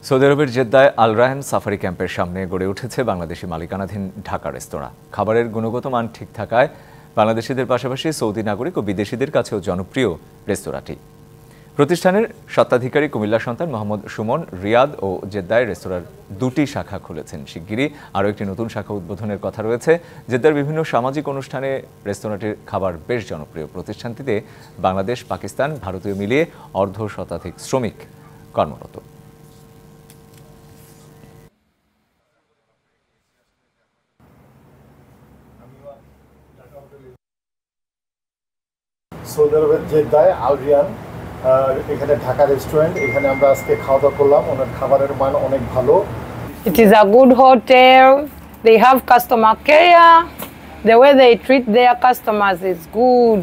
Saudi আরবের জেদ্দায় আল Raihan safari ক্যাম্পের সামনে গড়ে উঠেছে বাংলাদেশি মালিকানাধীন ঢাকা রেস্তোরাঁ। খাবারের গুণগত মান ঠিক থাকায় বাংলাদেশিদের পাশাপাশি সৌদি নাগরিক ও বিদেশিদের কাছেও জনপ্রিয় রেস্তোরাঁটি। প্রতিষ্ঠানের স্বত্বাধিকারী কুমিল্লা সন্তান মোহাম্মদ সুমন রিয়াদ ও জেদ্দায় রেস্তোরাঁর 2টি শাখা খুলেছেন। শিগগিরই আরও একটি নতুন শাখা উদ্বোধনের কথা রয়েছে। জেদ্দার বিভিন্ন সামাজিক অনুষ্ঠানে রেস্তোরাঁটির খাবার বেশ জনপ্রিয়। প্রতিষ্ঠানটিতে বাংলাদেশ, পাকিস্তান, ভারতীয় মিলিয়ে অর্ধশতাধিক শ্রমিক কর্মরত। সৌদি আরবের জেদ্দায় আল রায়হান এখানে ঢাকা রেস্টুরেন্ট, এখানে আমরা আজকে খাওয়া দাওয়া করলাম। ওনার খাবারের মান অনেক ভালো। It is a good hotel. They have customer care. The way they treat their customers is good.